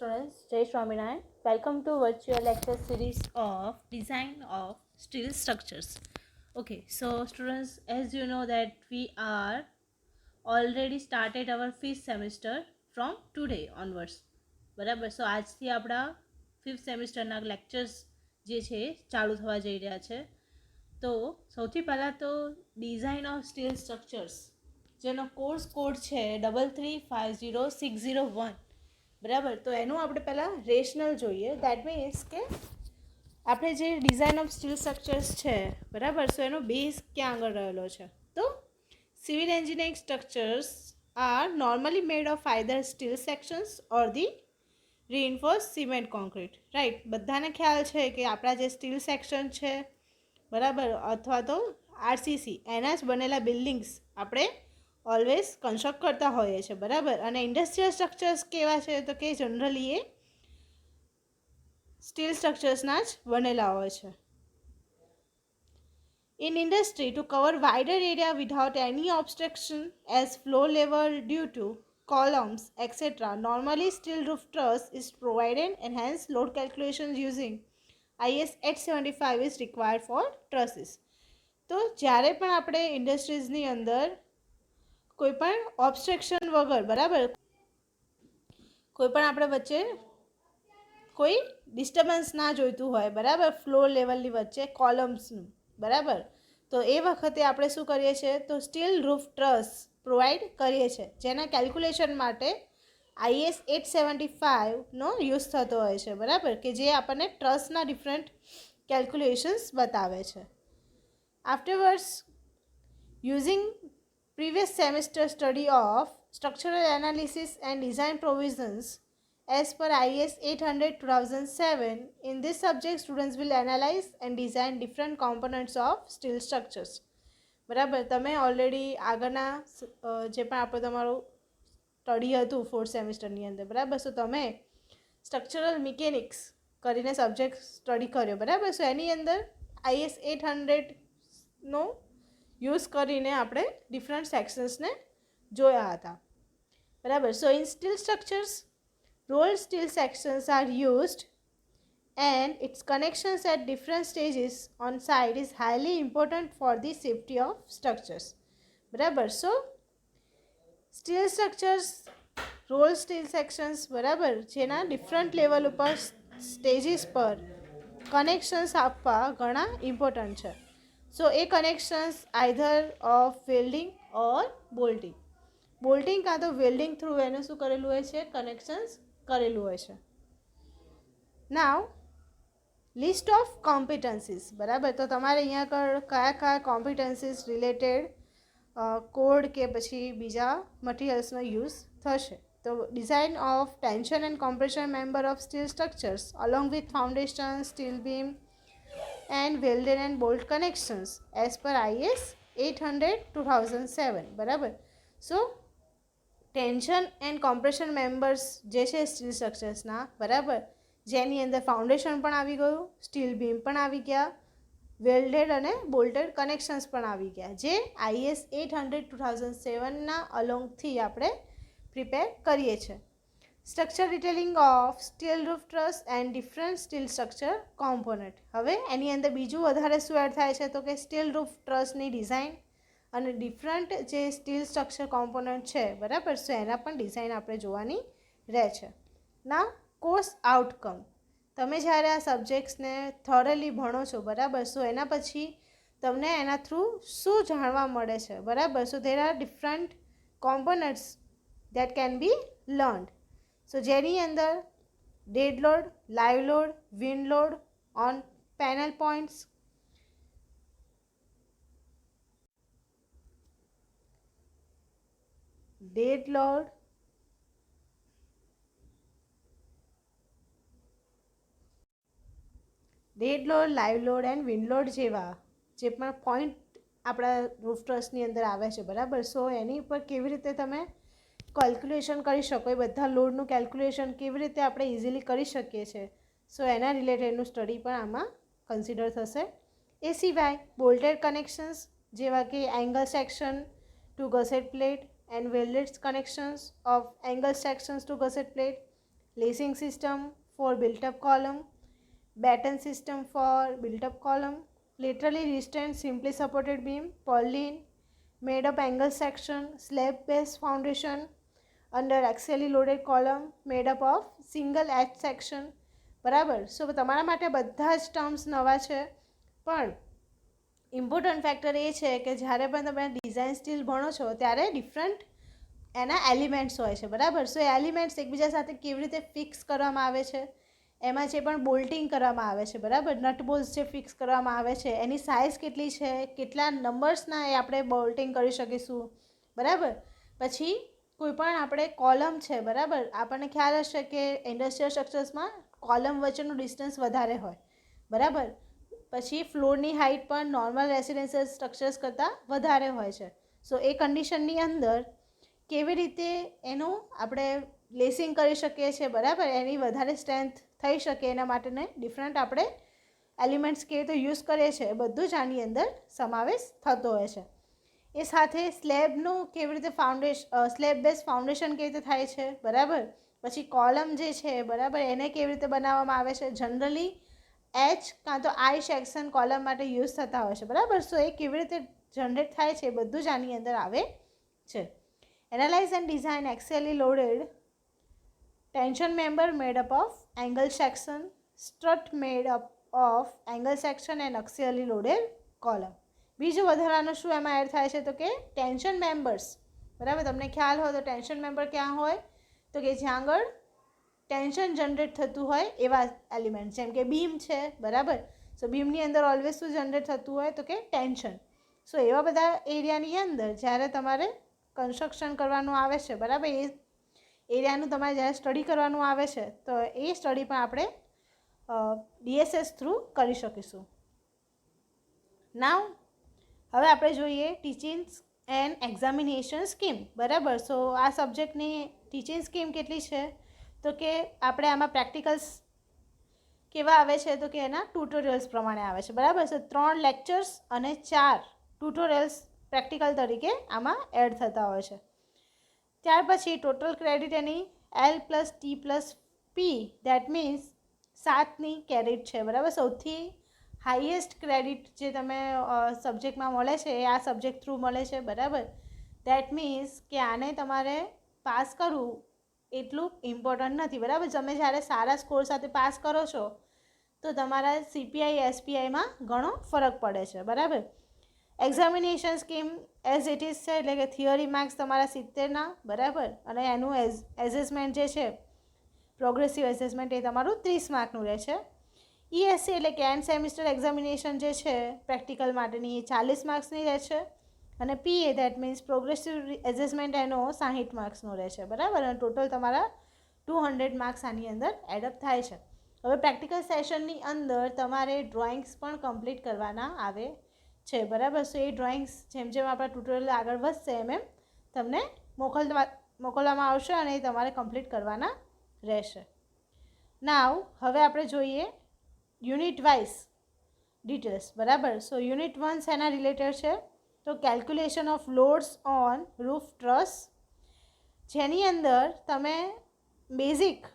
students, Jai Swaminarayan. Welcome to virtual lecture series of design of steel structures. Okay, so students, as you know that we are already started our fifth semester from today onwards. બરાબર. સો આજથી આપણા fifth સેમિસ્ટરના lectures જે છે ચાલુ થવા જઈ રહ્યા છે. તો સૌથી પહેલાં તો ડિઝાઇન ઓફ સ્ટીલ સ્ટ્રક્ચર્સ જેનો કોડ છે 33506001. બરાબર. તો એનું આપણે પહેલાં રેશનલ જોઈએ. દેટ મીન્સ કે આપણે જે ડિઝાઇન ઓફ સ્ટીલ સ્ટ્રક્ચર્સ છે બરાબર, સો એનો બેઝ ક્યાં આગળ રહેલો છે? તો civil engineering structures are normally made of either steel sections or the reinforced cement concrete. Right, બધાને ખ્યાલ છે કે આપણા જે સ્ટીલ સેક્શન છે બરાબર, અથવા તો આરસીસી, એના જ બનેલા બિલ્ડિંગ્સ આપણે ઓલવેઝ કન્સ્ટ્રક્ટ કરતા હોઈએ છીએ બરાબર. અને ઇન્ડસ્ટ્રીયલ સ્ટ્રક્ચર્સ કેવા છે? તો કે જનરલી એ સ્ટીલ સ્ટ્રક્ચર્સના જ બનેલા હોય છે. In industry, to cover wider area without any obstruction as flow level due to columns, etc., normally steel roof truss is provided and hence load calculations using IS 875 is required for trusses. તો જ્યારે પણ આપણે ઇન્ડસ્ટ્રીઝની અંદર કોઈ પણ obstruction વગર બરાબર, કોઈ પણ આપણે વચ્ચે કોઈ ડિસ્ટર્બન્સ ના જોઈતું હોય બરાબર, ફ્લોર લેવલની વચ્ચે કોલમ્સનું બરાબર, તો એ વખતે આપણે શું કરીએ છીએ? તો સ્ટીલ રૂફ ટ્રસ પ્રોવાઈડ કરીએ છીએ, જેના કેલ્ક્યુલેશન માટે IS 875નો યુઝ થતો હોય છે બરાબર, કે જે આપણને ટ્રસના ડિફરન્ટ કેલ્ક્યુલેશન્સ બતાવે છે. આફ્ટરવર્ડ્સ, using previous semester study of structural analysis and design provisions as per IS 800-2007, in this subject students will analyze and design different components of steel structures. બરાબર. તમે ઓલરેડી આગળના જે પણ આપણું તમારું સ્ટડી હતું ફોર્થ સેમિસ્ટરની અંદર બરાબર, સો તમે સ્ટ્રક્ચરલ મિકેનિક્સ કરીને સબ્જેક્ટ સ્ટડી કર્યો બરાબર. સો એની અંદર IS 800નો યુઝ કરીને આપણે ડિફરન્ટ સેક્શન્સને જોયા હતા બરાબર. સો in steel structures, rolled steel sections are used and its connections at different stages on site is highly important for the safety of structures. બરાબર. So steel structures, roll steel sections બરાબર, જેના different level ઉપર stages પર connections આપવા ઘણા important છે. So એ connections either of welding or bolting, bolting કાં તો વેલ્ડિંગ થ્રુ એનું શું કરેલું હોય છે? કનેક્શન્સ કરેલું હોય છે. નાવ લિસ્ટ ઓફ કોમ્પિટન્સીસ બરાબર, તો તમારે અહીંયા આગળ કયા કયા કોમ્પિટન્સીસ રિલેટેડ કોડ કે પછી બીજા મટીરિયલ્સનો યુઝ થશે? તો design of tension and compression member of steel structures along with foundation, steel beam and welded and bolt connections as per IS 800-2007 બરાબર. સો ટેન્શન એન્ડ કોમ્પ્રેશન મેમ્બર્સ જે છે સ્ટીલ સ્ટ્રક્ચર્સના બરાબર, જેની અંદર ફાઉન્ડેશન પણ આવી ગયું, સ્ટીલ બીમ પણ આવી ગયા, વેલ્ડેડ અને બોલ્ટેડ કનેક્શન્સ પણ આવી ગયા, જે IS 800-2007ના અલોંગથી આપણે પ્રિપેર કરીએ છીએ. Structure detailing of steel roof truss and different steel structure component. હવે એની અંદર બીજું વધારે શું એડ થાય છે? તો કે સ્ટીલ રૂફ ટ્રસની ડિઝાઇન અને ડિફરન્ટ જે સ્ટીલ સ્ટ્રક્ચર કોમ્પોનન્ટ છે બરાબર, સો એના પણ ડિઝાઇન આપણે જોવાની રહે છે. ના કોર્સ આઉટકમ, તમે જ્યારે આ સબ્જેક્ટ્સને થોરલી ભણો છો બરાબર, સો એના પછી તમને એના થ્રુ શું જાણવા મળે છે બરાબર. So there are different components that can be learned. So જેની અંદર dead load, live load, wind load on panel points, dead load, live load and wind load જેવા જે પણ પોઈન્ટ આપણા રૂફ ટ્રસની અંદર આવે છે બરાબર, સો એની ઉપર કેવી રીતે તમે કેલ્ક્યુલેશન કરી શકો, એ બધા લોડનું કેલ્ક્યુલેશન કેવી રીતે આપણે ઇઝીલી કરી શકીએ છીએ, સો એના રિલેટેડનું સ્ટડી પણ આમાં કન્સિડર થશે. એ સિવાય બોલ્ટેડ કનેક્શન્સ જેવા કે angle section to gusset plate and welded connections of angle sections to gusset plate, lacing system for built-up column, batten system for built-up column, laterally restrained simply supported beam, purlin, made up angle section, slab base foundation under axially loaded column made up of single edge section. બરાબર. સો તમારા માટે બધા જ terms નવા છે, પણ important factor એ છે કે જ્યારે પણ તમે ડિઝાઇન સ્ટીલ ભણો છો ત્યારે ડિફરન્ટ એના એલિમેન્ટ્સ હોય છે. બરાબર. સો એ એલિમેન્ટ્સ એકબીજા સાથે કેવી રીતે ફિક્સ કરવામાં આવે છે, એમાં જે પણ બોલ્ટિંગ કરવામાં આવે છે, બરાબર, નટ બોલ્સ જે ફિક્સ કરવામાં આવે છે એની સાઇઝ કેટલી છે, કેટલા નંબર્સના એ આપણે બોલ્ટિંગ કરી શકીશું. બરાબર. પછી કોઈ પણ આપણે કોલમ છે, બરાબર, આપણને ખ્યાલ હશે કે ઇન્ડસ્ટ્રીયલ સ્ટ્રક્ચર્સમાં કોલમ વચ્ચેનું ડિસ્ટન્સ વધારે હોય. બરાબર. પછી ફ્લોરની હાઇટ પણ નોર્મલ રેસિડેન્શિયલ સ્ટ્રક્ચર્સ કરતાં વધારે હોય છે. સો એ કન્ડિશનની અંદર કેવી રીતે એનું આપણે લેસિંગ કરી શકીએ છીએ, બરાબર, એની વધારે સ્ટ્રેન્થ થઈ શકે એના માટેને ડિફરન્ટ આપણે એલિમેન્ટ્સ કેવી રીતે યુઝ કરીએ છીએ એ બધું જ આની અંદર સમાવેશ થતો હોય છે. એ સાથે સ્લેબનું કેવી રીતે સ્લેબ બેઝ ફાઉન્ડેશન કેવી રીતે થાય છે, બરાબર. પછી કોલમ જે છે, બરાબર, એને કેવી રીતે બનાવવામાં આવે છે. જનરલી એચ કાં તો આઈ સેક્શન કોલમ માટે યુઝ થતા હોય છે. બરાબર. સો એ કેવી રીતે જનરેટ થાય છે એ બધું જ આની અંદર આવે છે. Analyse and design axially loaded tension member made up of angle section, strut made up of angle section and axially loaded column. બીજું વધારાનું શું એમાં એડ થાય છે તો કે ટેન્શન મેમ્બર્સ. બરાબર. તમને ખ્યાલ હોય તો ટેન્શન મેમ્બર ક્યાં હોય તો કે જ્યાં આગળ ટેન્શન જનરેટ થતું હોય એવા એલિમેન્ટ, જેમ કે બીમ છે. બરાબર. સો બીમની અંદર ઓલવેઝ શું જનરેટ થતું હોય તો કે ટેન્શન. સો એવા બધા એરિયાની અંદર જ્યારે તમારે કન્સ્ટ્રક્શન કરવાનું આવે છે, બરાબર, એ એરિયાનું તમારે જ્યારે સ્ટડી કરવાનું આવે છે તો એ સ્ટડી પણ આપણે ડીએસએસ થ્રુ કરી શકીશું. નાવ હવે આપણે જોઈએ ટીચિંગ એન્ડ એક્ઝામિનેશન સ્કીમ. બરાબર. સો આ સબ્જેક્ટની ટીચિંગ સ્કીમ કેટલી છે તો કે આપણે આમાં પ્રેક્ટિકલ્સ કેવા આવે છે તો કે એના ટ્યુટોરિયલ્સ પ્રમાણે આવે છે. બરાબર. સો 3 લેક્ચર્સ અને 4 ટ્યુટોરિયલ્સ પ્રેક્ટિકલ તરીકે આમાં એડ થતા હોય છે. ત્યાર પછી ટોટલ ક્રેડિટ એની L+T+P, દેટ મીન્સ 7ની ક્રેડિટ છે. બરાબર. સૌથી હાઈએસ્ટ ક્રેડિટ જે તમે સબ્જેક્ટમાં મળે છે એ આ સબ્જેક્ટ થ્રુ મળે છે. બરાબર. દેટ મીન્સ કે આને તમારે પાસ કરવું એટલું ઇમ્પોર્ટન્ટ નથી. બરાબર. તમે જ્યારે સારા સ્કોર સાથે પાસ કરો છો તો તમારા CPI SPIમાં ઘણો ફરક પડે છે. બરાબર. Examination scheme as it is છે, એટલે કે થિયરી માર્ક્સ તમારા 70ના. બરાબર. અને એનું એસેસમેન્ટ જે છે, પ્રોગ્રેસિવ એસેસમેન્ટ, એ તમારું 30 માર્કનું રહે છે. ESC એટલે કે એન્ડ સેમિસ્ટર એક્ઝામિનેશન જે છે પ્રેક્ટિકલ માટેની, એ 40 માર્ક્સની રહે છે. અને PA that means progressive assessment એનો 60 માર્ક્સનો રહે છે. બરાબર. અને ટોટલ તમારા 200 માર્ક્સ આની અંદર એડઅપ થાય છે. હવે પ્રેક્ટિકલ સેશનની અંદર તમારે ડ્રોઈંગ્સ પણ કમ્પ્લીટ કરવાના આવે છે. બરાબર. સો એ ડ્રોઈંગ્સ જેમ જેમ આપણા ટ્યુટોરિયલ આગળ વધશે એમ એમ તમને મોકલવામાં આવશે અને એ તમારે કમ્પ્લીટ કરવાના રહેશે. નાવ હવે આપણે જોઈએ યુનિટ વાઇઝ ડિટેલ્સ. બરાબર. સો યુનિટ 1 શેના રિલેટેડ છે તો calculation of loads on roof truss, જેની અંદર તમે બેઝિક,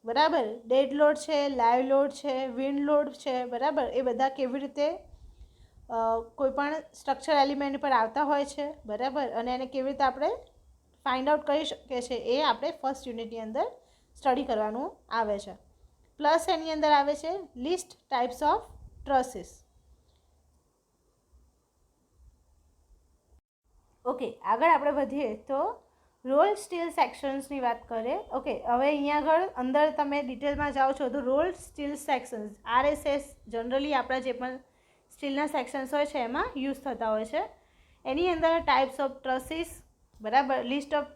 બરાબર, ડેડ લોડ છે, લાઈવ લોડ છે, વિન્ડ લોડ છે, બરાબર, એ બધા કેવી રીતે કોઈપણ સ્ટ્રક્ચર એલિમેન્ટ પર આવતા હોય છે. બરાબર. અને એને કેવી રીતે આપણે ફાઇન્ડ આઉટ કરી શકીએ છીએ એ આપણે ફર્સ્ટ યુનિટની અંદર સ્ટડી કરવાનું આવે છે. પ્લસ એની અંદર આવે છે લિસ્ટ ટાઈપ્સ ઓફ ટ્રસીસ. ઓકે, આગળ આપણે વધીએ તો રોલ સ્ટીલ સેક્શન્સની વાત કરીએ. ઓકે, હવે અહીંયા આગળ અંદર તમે ડિટેલમાં જાઓ છો તો roll steel sections, RSS, generally આપણા જે પણ સ્ટીલના સેક્શન્સ હોય છે એમાં યુઝ થતા હોય છે. એની અંદર ટાઈપ્સ ઓફ ટ્રસીસ, બરાબર, લિસ્ટ ઓફ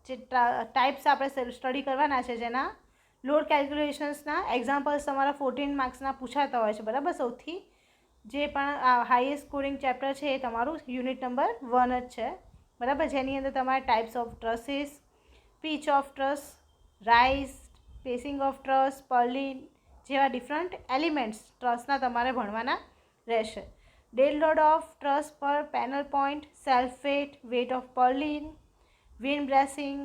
જે ટાઈપ્સ આપણે સ્ટડી કરવાના છે જેના લોડ કેલ્ક્યુલેશન્સના એક્ઝામ્પલ્સ તમારા 14 માર્ક્સના પૂછાતા હોય છે. બરાબર. સૌથી જે પણ હાઈએસ્ટ સ્કોરિંગ ચેપ્ટર છે એ તમારું યુનિટ નંબર 1 જ છે. બરાબર. જેની અંદર તમારે types of trusses, pitch of truss, rise, spacing of truss, purlin જેવા ડિફરન્ટ એલિમેન્ટ્સ ટ્રસના તમારે ભણવાના રહેશે. ડેડ લોડ ઓફ ટ્રસ પર panel point, self weight of purlin, wind bracing,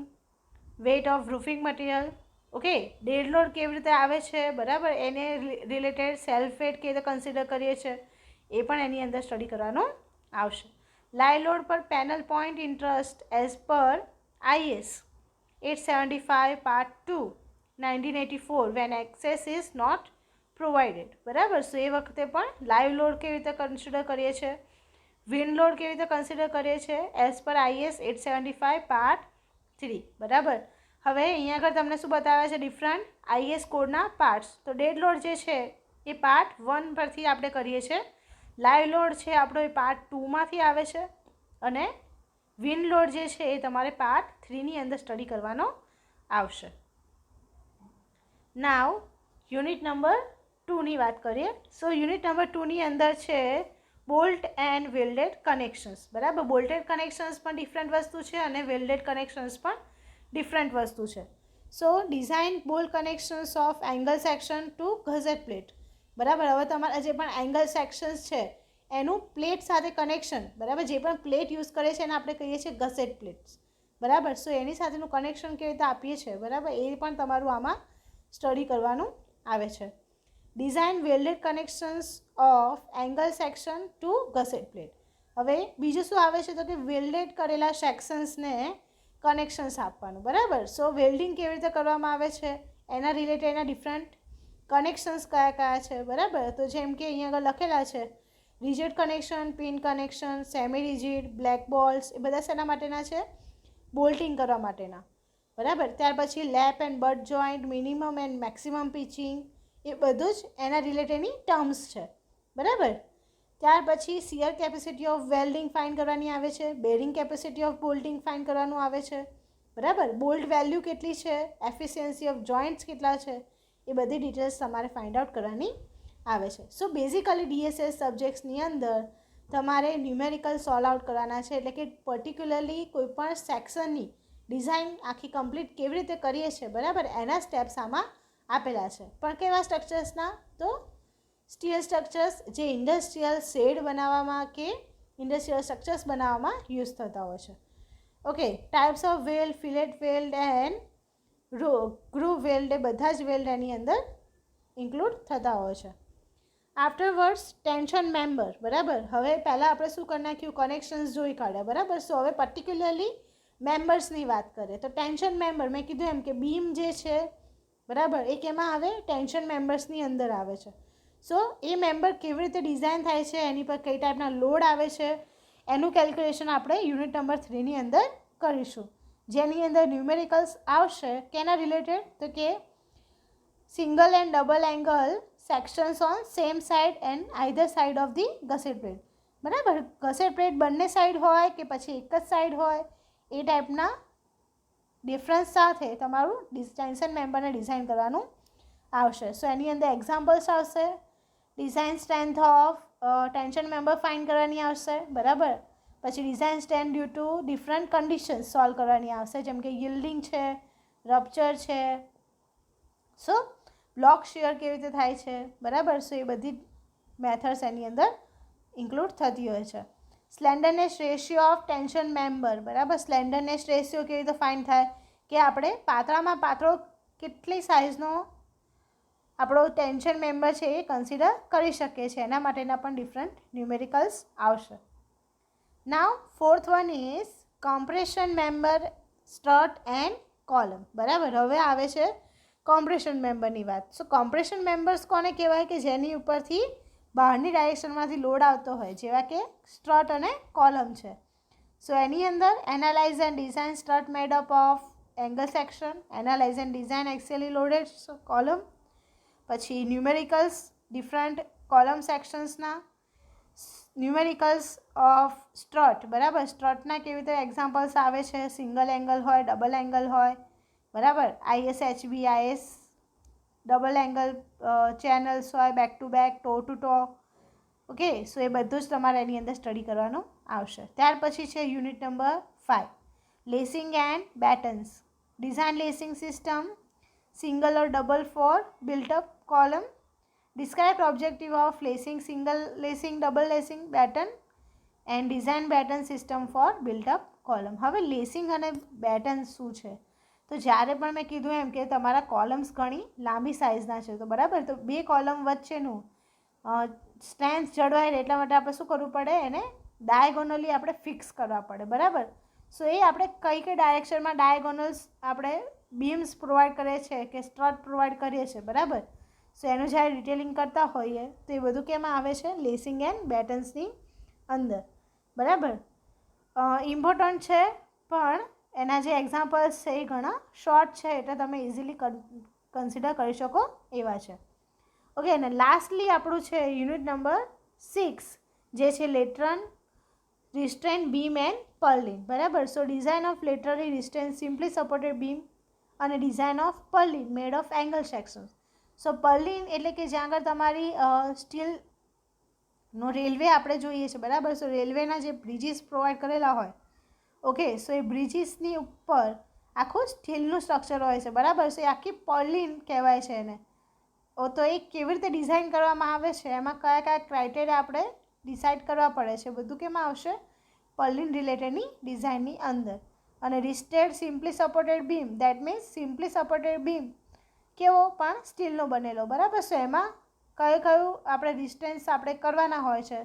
weight of roofing material, okay, dead load કેવી રીતે આવે છે, બરાબર, એને રિલેટેડ સેલ્ફ વેટ કેવી રીતે કન્સિડર કરીએ છીએ એ પણ એની અંદર સ્ટડી કરવાનું આવશે. લાઈવ લોડ પર panel point interest as per IS 875 part 2 1984 when access is not provided, બરાબર. સો એ વખતે પણ લાઈવ લોડ કેવી રીતે કન્સિડર કરીએ છીએ, વિન્ડ લોડ કેવી રીતે કન્સિડર કરીએ છીએ એઝ પર IS 875 પાર્ટ 3, બરાબર. હવે અહીંયા આગળ તમને શું બતાવે છે, ડિફરન્ટ IS કોડના પાર્ટ્સ. તો ડેડ લોડ જે છે એ પાર્ટ 1 પરથી આપણે કરીએ છીએ, લાઈવ લોડ છે આપણો એ પાર્ટ 2માંથી આવે છે, અને વિન્ડ લોડ જે છે એ તમારે પાર્ટ 3ની અંદર સ્ટડી કરવાનો આવશે. નાવ યુનિટ નંબર 2ની વાત કરીએ. સો યુનિટ નંબર 2ની અંદર છે બોલ્ટ એન્ડ વેલ્ડેડ કનેક્શન્સ, બરાબર. બોલ્ટેડ કનેક્શન્સ પણ ડિફરન્ટ વસ્તુ છે અને વેલ્ડેડ કનેક્શન્સ પણ ડિફરન્ટ વસ્તુ છે. So design bolt connections of angle section to gusset plate, બરાબર. હવે તમારા જે પણ એંગલ સેક્શન્સ છે એનું પ્લેટ સાથે કનેક્શન, બરાબર, જે પણ પ્લેટ યુઝ કરે છે એને આપણે કહીએ છીએ ગસેટ પ્લેટ્સ, બરાબર. સો એની સાથેનું કનેક્શન કેવી રીતે આપીએ છીએ, બરાબર, એ પણ તમારું આમાં સ્ટડી કરવાનું આવે છે. Design welded connections of angle section to gusset plate. હવે બીજું શું આવે છે તો કે વેલ્ડેડ કરેલા સેક્શન્સને કનેક્શન્સ આપવાનું, બરાબર. સો વેલ્ડિંગ કેવી રીતે કરવામાં આવે છે એના રિલેટેડ એના ડિફરન્ટ કનેક્શન્સ કયા કયા છે, બરાબર. તો જેમ કે અહીંયા આગળ લખેલા છે rigid connection, pin connection, semi rigid, black bolts, એ બધા શેના માટેના છે, બોલ્ટિંગ કરવા માટેના, બરાબર. ત્યાર પછી lap and butt joint, minimum and maximum pitching, એ બધું જ એના રિલેટેડની ટર્મ્સ છે, બરાબર. ત્યાર પછી shear capacity of welding find કરવાની આવે છે, bearing capacity of bolting find કરવાનું આવે છે, બરાબર. બોલ્ટ વેલ્યુ કેટલી છે, એફિશિયન્સી ઓફ જોઈન્ટ્સ કેટલા છે, એ બધી ડિટેલ્સ તમારે ફાઇન્ડ આઉટ કરવાની આવે છે. સો બેઝિકલી DSS સબ્જેક્ટ્સની અંદર તમારે ન્યુમેરિકલ સોલ્વ આઉટ કરવાના છે, એટલે કે પર્ટિક્યુલરલી કોઈપણ સેક્શનની ડિઝાઇન આખી કમ્પ્લીટ કેવી રીતે કરીએ છીએ, બરાબર, એના સ્ટેપ્સ આમાં આપેલા છે. પણ કેવા સ્ટ્રક્ચર્સના, તો સ્ટીલ સ્ટ્રક્ચર્સ જે ઇન્ડસ્ટ્રીયલ શેડ બનાવવામાં કે ઇન્ડસ્ટ્રીયલ સ્ટ્રક્ચર્સ બનાવવામાં યુઝ થતા હોય છે. Okay, types of weld, fillet weld and groove weld, એ બધા જ વેલ્ડ એની અંદર ઇન્ક્લુડ થતા હોય છે. આફ્ટરવર્ડ્સ ટેન્શન મેમ્બર, બરાબર. હવે પહેલાં આપણે શું કરી નાખ્યું, કનેક્શન્સ જોઈ કાઢ્યા, બરાબર. સો હવે પર્ટિક્યુલરલી મેમ્બર્સની વાત કરીએ તો ટેન્શન મેમ્બર, મેં કીધું એમ કે બીમ જે છે, બરાબર, એ કેમાં આવે, ટેન્શન મેમ્બર્સની અંદર આવે છે. સો એ મેમ્બર કેવી રીતે ડિઝાઇન થાય છે, એની પર કઈ ટાઈપના લોડ આવે છે, એનું કેલ્ક્યુલેશન આપણે યુનિટ નંબર 3ની અંદર કરીશું, જેની અંદર ન્યુમેરિકલ્સ આવશે કેના રિલેટેડ, તો કે single and double angle sections on same side and either side of the gusset plate, બરાબર. ગસેટ પ્લેટ બંને સાઇડ હોય કે પછી એક જ સાઇડ હોય, એ ટાઈપના ડિફરન્સ સાથે તમારું ટેન્શન મેમ્બરને ડિઝાઇન કરવાનું આવશે. સો એની અંદર એક્ઝામ્પલ્સ આવશે, design strength of tension member find કરવાની આવશે, બરાબર. પછી design strength due to different conditions solve કરવાની આવશે, જેમ કે yielding છે, રપ્ચર છે. સો બ્લોક શિયર કેવી રીતે થાય છે, બરાબર. સો એ બધી મેથડ્સ એની અંદર ઇન્ક્લુડ થતી હોય છે. Slenderness ratio of tension member, બરાબર. સ્લેન્ડરનેસ રેશિયો કેવી રીતે ફાઇન્ડ થાય કે આપણે પાતળામાં પાતળો કેટલી સાઇઝનો આપણો ટેન્શન મેમ્બર છે એ કન્સિડર કરી શકીએ છીએ, એના માટેના પણ ડિફરન્ટ ન્યુમેરિકલ્સ આવશે. Now fourth one is compression member, strut and column, બરાબર. હવે આવે છે કોમ્પ્રેશન મેમ્બરની વાત. સો કોમ્પ્રેશન મેમ્બર્સ કોને કહેવાય કે જેની ઉપરથી બહારની ડાયરેક્શનમાંથી લોડ આવતો હોય, જેવા કે સ્ટ્રટ અને કોલમ છે. સો એની અંદર analyze and design strut made up of angle section, analyze and design axially loaded column. પછી ન્યુમેરિકલ્સ ડિફરન્ટ કોલમ સેક્શન્સના, ન્યુમેરિકલ્સ ઓફ સ્ટ્રટ, બરાબર. સ્ટ્રટના કેવી રીતે એક્ઝામ્પલ્સ આવે છે, સિંગલ એંગલ હોય, ડબલ એંગલ હોય, બરાબર. ISHB, IS double angle channels હોય, back to back, toe to toe. Okay, so એ બધું જ તમારે એની અંદર સ્ટડી કરવાનું આવશે. ત્યાર પછી છે unit number 5, lacing and battens, design lacing system, single or double for built up column, describe objective of lacing, single lacing, double lacing, batten and design batten system for built up column. હવે lacing અને batten શું છે, તો તો જ્યારે પણ મેં કીધું એમ કે તમારા કોલમ્સ ઘણી લાંબી સાઇઝના છે તો બરાબર, તો 2 કોલમ વચ્ચેનું સ્ટ્રેન્થ જળવાય રહે એટલા માટે આપણે શું કરવું પડે, એને ડાયગોનલી આપણે ફિક્સ કરવા પડે, બરાબર. સો એ આપણે કઈ કઈ ડાયરેક્શનમાં ડાયગોનલ્સ આપણે બીમ્સ પ્રોવાઈડ કરીએ છીએ કે સ્ટ્રટ પ્રોવાઈડ કરીએ છીએ, બરાબર. સો એનું જ્યારે ડિટેલિંગ કરતા હોઈએ તો એ બધું કેમાં આવે છે, લેસિંગ એન્ડ બેટન્સની અંદર, બરાબર. ઇમ્પોર્ટન્ટ છે પણ એના જે એક્ઝામ્પલ્સ છે એ ઘણા શોર્ટ છે એટલે તમે ઇઝીલી કન્સિડર કરી શકો એવા છે. ઓકે, અને લાસ્ટલી આપણું છે યુનિટ નંબર 6 જે છે લેટરન રિસ્ટ્રેન બીમ એન્ડ પર્લિન, બરાબર. So design of laterally restrained simply supported beam અને design of purlin made of angle sections. So purlin એટલે કે જ્યાં આગળ તમારી સ્ટીલનો રેલવે આપણે જોઈએ છે, બરાબર. સો રેલવેના જે બ્રિજીસ પ્રોવાઈડ કરેલા હોય, ઓકે, સો એ બ્રિજીસની ઉપર આખું સ્ટીલનું સ્ટ્રક્ચર હોય છે, બરાબર. સો એ આખી પર્લિન કહેવાય છે એને. તો એ કેવી રીતે ડિઝાઇન કરવામાં આવે છે, એમાં કયા કયા ક્રાઇટેરિયા આપણે ડિસાઇડ કરવા પડે છે, બધું કેમાં આવશે, પર્લિન રિલેટેડની ડિઝાઇનની અંદર. અને restrained simply supported beam, that means simply supported beam કેવો, પણ સ્ટીલનો બનેલો, બરાબર. સો એમાં કયું આપણે ડિસ્ટન્સ આપણે કરવાના હોય છે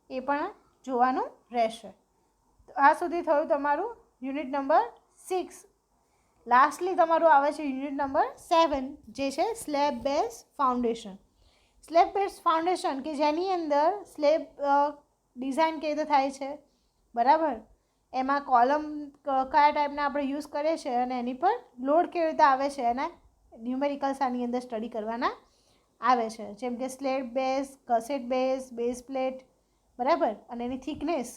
એ પણ જોવાનું રહેશે. તો આ સુધી થયું તમારું યુનિટ નંબર 6. લાસ્ટલી તમારું આવે છે યુનિટ નંબર 7 જે છે slab base foundation. Slab base foundation કે જેની અંદર સ્લેબ ડિઝાઇન કેવી રીતે થાય છે, બરાબર. એમાં કોલમ કયા ટાઈપના આપણે યુઝ કરીએ છીએ અને એની પર લોડ કેવી રીતે આવે છે એના ન્યુમેરિકલ્સ આની અંદર સ્ટડી કરવાના આવે છે, જેમ કે slab base, gusset base, base plate, બરાબર. અને એની થિકનેસ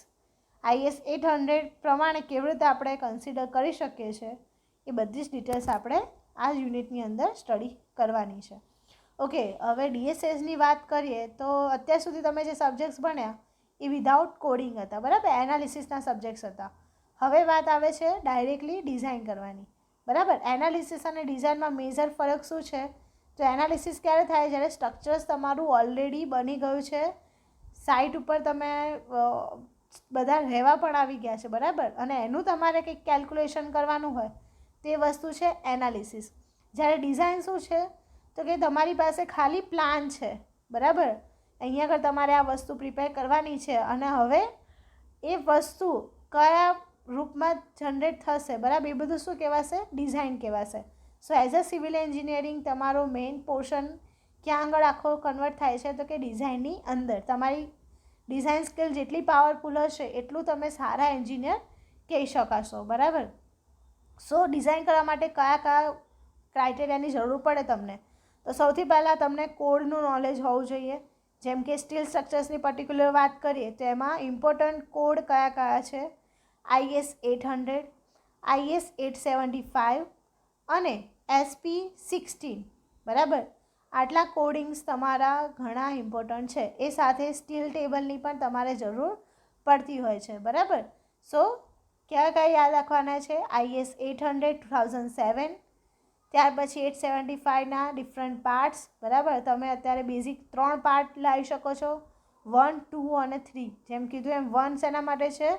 IS 800 પ્રમાણે કેવી રીતે આપણે કન્સિડર કરી શકીએ છીએ એ બધી જ ડિટેલ્સ આપણે આ યુનિટની અંદર સ્ટડી કરવાની છે. ઓકે, હવે DSSની વાત કરીએ તો અત્યાર સુધી તમે જે સબ્જેક્ટ્સ ભણ્યા એ વિધાઉટ કોડિંગ હતા, બરાબર, એનાલિસિસના સબ્જેક્ટ્સ હતા. હવે વાત આવે છે ડાયરેક્ટલી ડિઝાઇન કરવાની, બરાબર. એનાલિસિસ અને ડિઝાઇનમાં મેજર ફરક શું છે, તો એનાલિસિસ ક્યારે થાય, જ્યારે સ્ટ્રક્ચર્સ તમારું ઓલરેડી બની ગયું છે, સાઇટ ઉપર તમે બધા રહેવા પણ આવી ગયા છે, બરાબર, અને એનું તમારે કંઈક કેલ્ક્યુલેશન કરવાનું હોય તે વસ્તુ છે એનાલિસિસ. જ્યારે ડિઝાઇન શું છે, તો કે તમારી પાસે ખાલી પ્લાન છે, બરાબર. અહીંયા આગળ તમારે આ વસ્તુ પ્રિપેર કરવાની છે અને હવે એ વસ્તુ કયા રૂપમાં જનરેટ થશે, બરાબર, એ બધું શું કહેવાશે, ડિઝાઇન કહેવાશે. સો એઝ અ સિવિલ એન્જિનિયરિંગ તમારો મેઇન પોર્શન ક્યાં આગળ આખો કન્વર્ટ થાય છે, તો કે ડિઝાઇનની અંદર. તમારી ડિઝાઇન સ્કિલ જેટલી પાવરફુલ હશે એટલું તમે સારા એન્જિનિયર કહી શકાશો, બરાબર. સો ડિઝાઇન કરવા માટે કયા કયા ક્રાઇટેરિયાની જરૂર પડે તમને, તો સૌથી પહેલાં તમને કોડનું નોલેજ હોવું જોઈએ. જેમ કે સ્ટીલ સ્ટ્રક્ચર્સની પર્ટિક્યુલર વાત કરીએ તો એમાં ઇમ્પોર્ટન્ટ કોડ કયા કયા છે, IS 800, IS 875 અને SP 16, બરાબર. આટલા કોડિંગ્સ તમારા ઘણા ઇમ્પોર્ટન્ટ છે. એ સાથે સ્ટીલ ટેબલની પણ તમારે જરૂર પડતી હોય છે, બરાબર. સો કયા કયા યાદ રાખવાના છે, IS 800 2007, ત્યાર પછી 875ના ડિફરન્ટ પાર્ટ્સ, બરાબર. તમે અત્યારે બેઝિક 3 પાર્ટ લાવી શકો છો, 1, 2 અને 3. જેમ કીધું એમ 1 શેના માટે છે,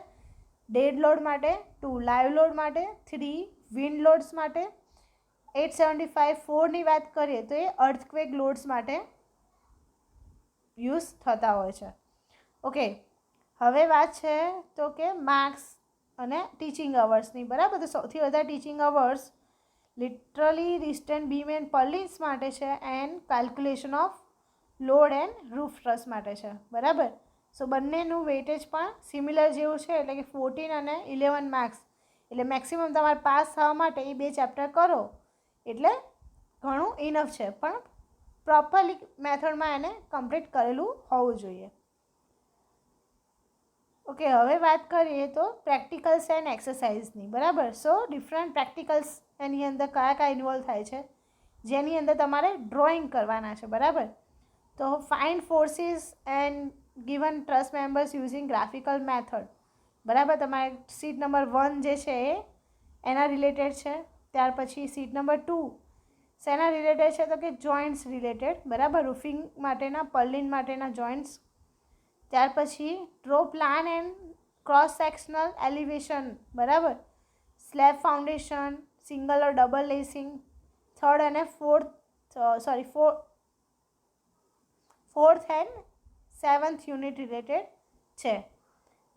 ડેડ લોડ માટે, 2 લાઈવ લોડ માટે, 3 વિન્ડ લોડ્સ માટે, 875 4ની વાત કરીએ તો એ અર્થક્વેક લોડ્સ માટે યુઝ થતા હોય છે. ઓકે, હવે વાત છે તો કે માર્ક્સ અને ટીચિંગ અવર્સની, બરાબર. તો સૌથી વધારે teaching hours literally restrained beam and purlins માટે છે and calculation of load and roof truss માટે છે, બરાબર. સો બંનેનું વેટેજ પણ સિમિલર જેવું છે, એટલે કે 14 અને 11 માર્ક્સ. એટલે મેક્સિમમ તમારે પાસ થવા માટે એ 2 ચેપ્ટર કરો એટલે ઘણું ઇનફ છે, પણ પ્રોપરલી મેથડમાં એને કમ્પ્લીટ કરેલું હોવું જોઈએ. ઓકે, હવે વાત કરીએ તો પ્રેક્ટિકલ્સ એન્ડ એક્સરસાઇઝની, બરાબર. સો ડિફરન્ટ પ્રેક્ટિકલ્સ એની અંદર કયા કયા ઇન્વોલ્વ થાય છે, જેની અંદર તમારે ડ્રોઈંગ કરવાના છે, બરાબર. તો find forces and given trust members using graphical method, બરાબર. તમારે સીટ નંબર 1 જે છે એ એના રિલેટેડ છે. ત્યાર પછી સીટ નંબર 2 શેના રિલેટેડ છે, તો કે જોઈન્ટ્સ રિલેટેડ, બરાબર, રૂફિંગ માટેના, પર્લિન માટેના જોઈન્ટ્સ. ત્યાર પછી draw plan and cross sectional elevation, બરાબર, slab foundation, single or double lacing, third અને fourth and seventh unit related છે.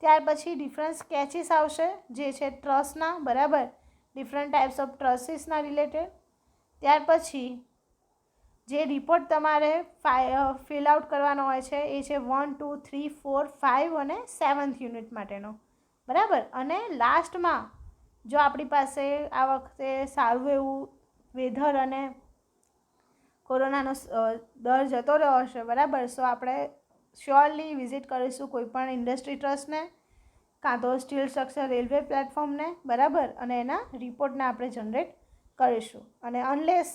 ત્યાર પછી ડિફરન્ટ સ્કેચીસ આવશે જે છે ટ્રસના, બરાબર, ડિફરન્ટ ટાઈપ્સ ઓફ ટ્રસીસના રિલેટેડ. ત્યાર પછી જે રિપોર્ટ તમારે ફિલ આઉટ કરવાનો હોય છે એ છે 1, 2, 3, 4, 5 અને 7th યુનિટ માટેનો, બરાબર. અને લાસ્ટમાં જો આપણી પાસે આ વખતે સારું એવું વેધર અને કોરોનાનો દર જતો રહ્યો હશે, બરાબર, સો આપણે શ્યોરલી વિઝિટ કરીશું કોઈ પણ ઇન્ડસ્ટ્રી ટ્રસ્ટને કાં તો સ્ટીલ સ્ટ્રક્ચર રેલવે પ્લેટફોર્મને, બરાબર, અને એના રિપોર્ટને આપણે જનરેટ કરીશું. અને અનલેસ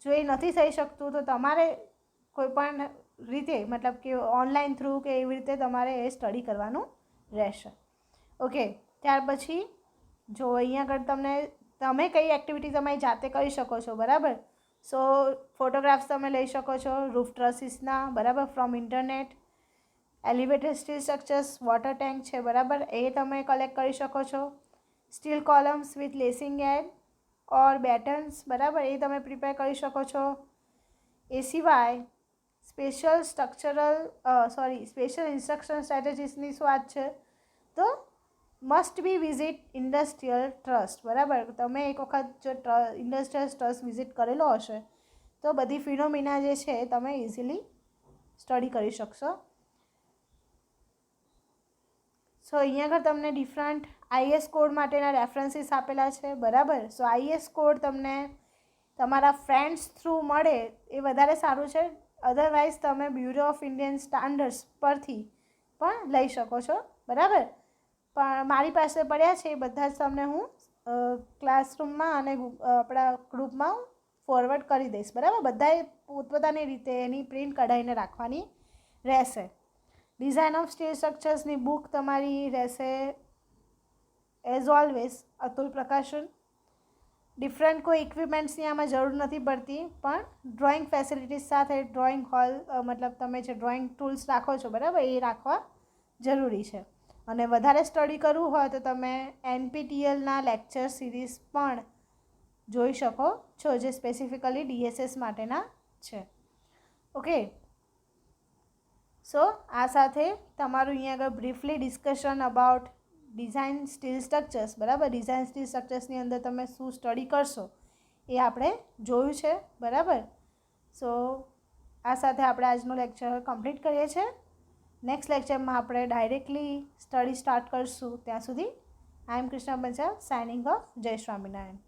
જો એ નથી થઈ શકતું તો તમારે કોઈ પણ રીતે, મતલબ કે ઓનલાઈન થ્રુ કે એવી રીતે તમારે એ સ્ટડી કરવાનું રહેશે. ઓકે. ત્યાર પછી જો અહીંયા આગળ તમે કઈ એક્ટિવિટી તમારી જાતે કરી શકો છો, બરાબર. સો ફોટોગ્રાફ્સ તમે લઈ શકો છો રૂફ ટ્રસીસના, બરાબર, from internet. Elevated steel structures, water tank છે, બરાબર, એ તમે કલેક્ટ કરી શકો છો. Steel columns with lacing and or battens, બરાબર, એ તમે પ્રિપેર કરી શકો છો. એ સિવાય સ્પેશિયલ ઇન્સ્ટ્રક્શન સ્ટ્રેટેજીસની શું વાત છે, તો must be visit industrial trust, બરાબર. તમે એક વખત જો ઇન્ડસ્ટ્રીયલ ટ્રસ્ટ વિઝિટ કરેલો હશે તો બધી ફિનોમિના જે છે એ તમે ઇઝીલી સ્ટડી કરી શકશો. સો અહીંયા આગળ તમને ડિફરન્ટ આઈએસ કોડ માટેના રેફરન્સીસ આપેલા છે, બરાબર. સો આઈએસ કોડ તમને તમારા ફ્રેન્ડ્સ થ્રુ મળે એ વધારે સારું છે. અધરવાઇઝ તમે બ્યુરો ઓફ ઇન્ડિયન સ્ટાન્ડર્ડ્સ પરથી પણ લઈ શકો છો, બરાબર. પણ મારી પાસે પડ્યા છે એ બધા જ તમને હું ક્લાસરૂમમાં અને આપણા ગ્રુપમાં ફોરવર્ડ કરી દઈશ, બરાબર. બધાએ પોતપોતાની રીતે એની પ્રિન્ટ કઢાઈને રાખવાની રહેશે. ડિઝાઇન ઓફ સ્ટીલ સ્ટ્રક્ચર્સની બુક તમારી રહેશે એઝ ઓલવેઝ અતુલ પ્રકાશન. ડિફરન્ટ કોઈ ઇક્વિપમેન્ટ્સની આમાં જરૂર નથી પડતી, પણ ડ્રોઈંગ ફેસિલિટીઝ સાથે ડ્રોઈંગ હોલ, મતલબ તમે જે ડ્રોઈંગ ટૂલ્સ રાખો છો, બરાબર, એ રાખવા જરૂરી છે. અને વધારે સ્ટડી કરવું હોય તો તમે NPTELના લેક્ચર સિરીઝ પણ જોઈ શકો છો જે સ્પેસિફિકલી DSS માટેના છે. ઓકે. સો આ સાથે તમારું અહીંયા આગળ briefly discussion about design steel structures, બરાબર, ડિઝાઇન સ્ટીલ સ્ટ્રક્ચર્સની અંદર તમે શું સ્ટડી કરશો એ આપણે જોયું છે, બરાબર. સો આ સાથે આપણે આજનો લેક્ચર કમ્પ્લીટ કરીએ છીએ. નેક્સ્ટ લેક્ચરમાં આપણે ડાયરેક્ટલી સ્ટડી સ્ટાર્ટ કરીશું. ત્યાં સુધી આઈ એમ કૃષ્ણા પંચાલ સાઇનિંગ ઓફ. જય સ્વામિનારાયણ.